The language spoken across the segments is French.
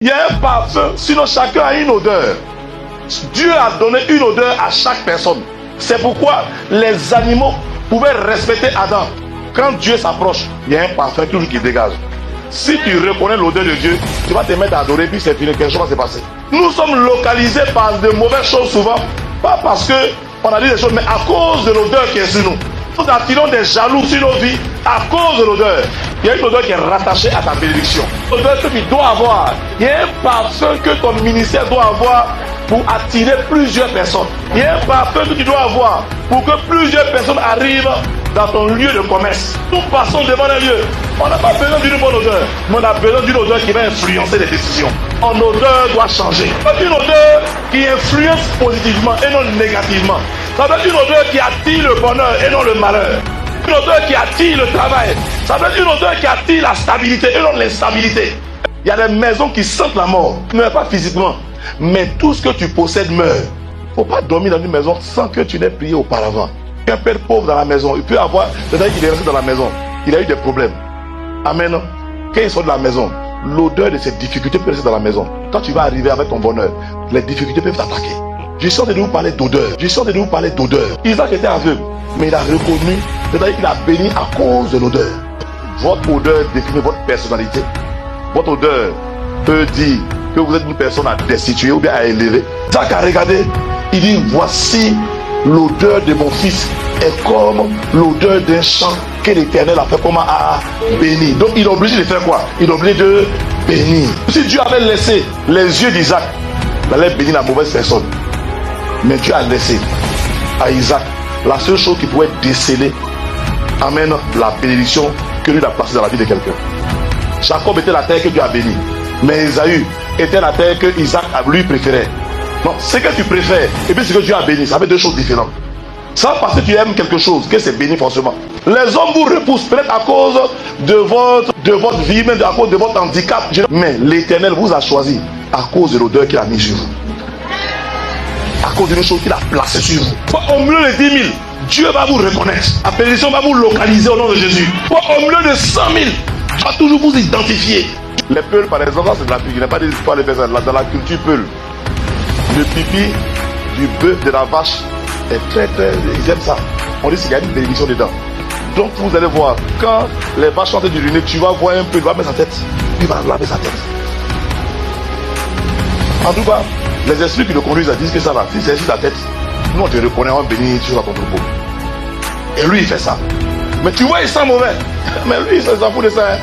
Il y a un parfum, sinon chacun a une odeur. Dieu a donné une odeur à chaque personne. C'est pourquoi les animaux pouvaient respecter Adam. Quand Dieu s'approche, il y a un parfum toujours qui dégage. Si tu reconnais l'odeur de Dieu, tu vas te mettre à adorer, puis c'est fini, quelque chose va se passer. Nous sommes localisés par de mauvaises choses souvent, pas parce qu'on a dit des choses, mais à cause de l'odeur qui est sur nous. Nous attirons des jaloux sur nos vies à cause de l'odeur. Il y a une odeur qui est rattachée à ta bénédiction. L'odeur que tu dois avoir. Il y a un parfum que ton ministère doit avoir pour attirer plusieurs personnes. Il y a un parfum que tu dois avoir pour que plusieurs personnes arrivent dans ton lieu de commerce. Nous passons devant un lieu. On n'a pas besoin d'une bonne odeur, mais on a besoin d'une odeur qui va influencer les décisions. Ton odeur doit changer. Une odeur qui influence positivement et non négativement. Ça doit être une odeur qui attire le bonheur et non le malheur. Une odeur qui attire le travail. Ça doit être une odeur qui attire la stabilité et non l'instabilité. Il y a des maisons qui sentent la mort, mais pas physiquement. Mais tout ce que tu possèdes meurt. Il ne faut pas dormir dans une maison sans que tu n'aies prié auparavant. Un père pauvre dans la maison, il peut avoir, c'est-à-dire qu'il est resté dans la maison, il a eu des problèmes. Amen. Quand il sort de la maison, l'odeur de ses difficultés peut rester dans la maison. Quand tu vas arriver avec ton bonheur, les difficultés peuvent t'attaquer. Je suis en train de vous parler d'odeur. Je suis en train de vous parler d'odeur. Isaac était aveugle, mais il a reconnu, c'est-à-dire qu'il a béni à cause de l'odeur. Votre odeur définit votre personnalité. Votre odeur peut dire que vous êtes une personne à destituer ou bien à élever. Isaac a regardé, il dit, voici l'odeur de mon fils est comme l'odeur d'un champ que l'Éternel a fait comment a béni. Donc il est obligé de faire quoi? Il est obligé de bénir. Si Dieu avait laissé les yeux d'Isaac, il allait bénir la mauvaise personne. Mais Dieu a laissé à Isaac la seule chose qui pouvait déceler, amen, la bénédiction que Dieu a placée dans la vie de quelqu'un. Jacob était la terre que Dieu a bénie, mais Esaü était la terre que Isaac a lui préféré. Non, ce que tu préfères et puis ce que Dieu a béni, ça fait deux choses différentes. Ça parce que tu aimes quelque chose, que c'est béni forcément. Les hommes vous repoussent peut-être à cause de votre vie, même à cause de votre handicap. Mais l'Éternel vous a choisi à cause de l'odeur qu'il a mis sur vous. À cause d'une chose qu'il a placée sur vous. Au milieu de 10 000, Dieu va vous reconnaître. La bénédiction va vous localiser au nom de Jésus. Au milieu de 100 000, Dieu va toujours vous identifier. Les peuls, par exemple, c'est de la pique. Il n'y a pas d'histoire de personnes. Dans la culture peul, le pipi du bœuf, de la vache est très, ils aiment ça. On dit qu'il y a une bénédiction dedans. Donc vous allez voir, quand les vaches sont en train d'uriner, tu vas voir un peu, il va mettre sa tête. Il va laver sa tête. En tout cas, les esprits qui le conduisent disent que ça va, si c'est sur ta tête, nous on te reconnaît, on bénit sur ton troupeau. Et lui il fait ça. Mais tu vois, il sent mauvais. Mais lui il s'en fout de ça.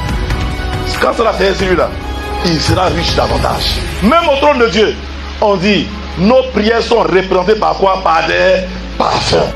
Quand ça va faire celui-là, il sera riche davantage. Même au trône de Dieu, on dit, nos prières sont représentées par quoi? Par des parfums.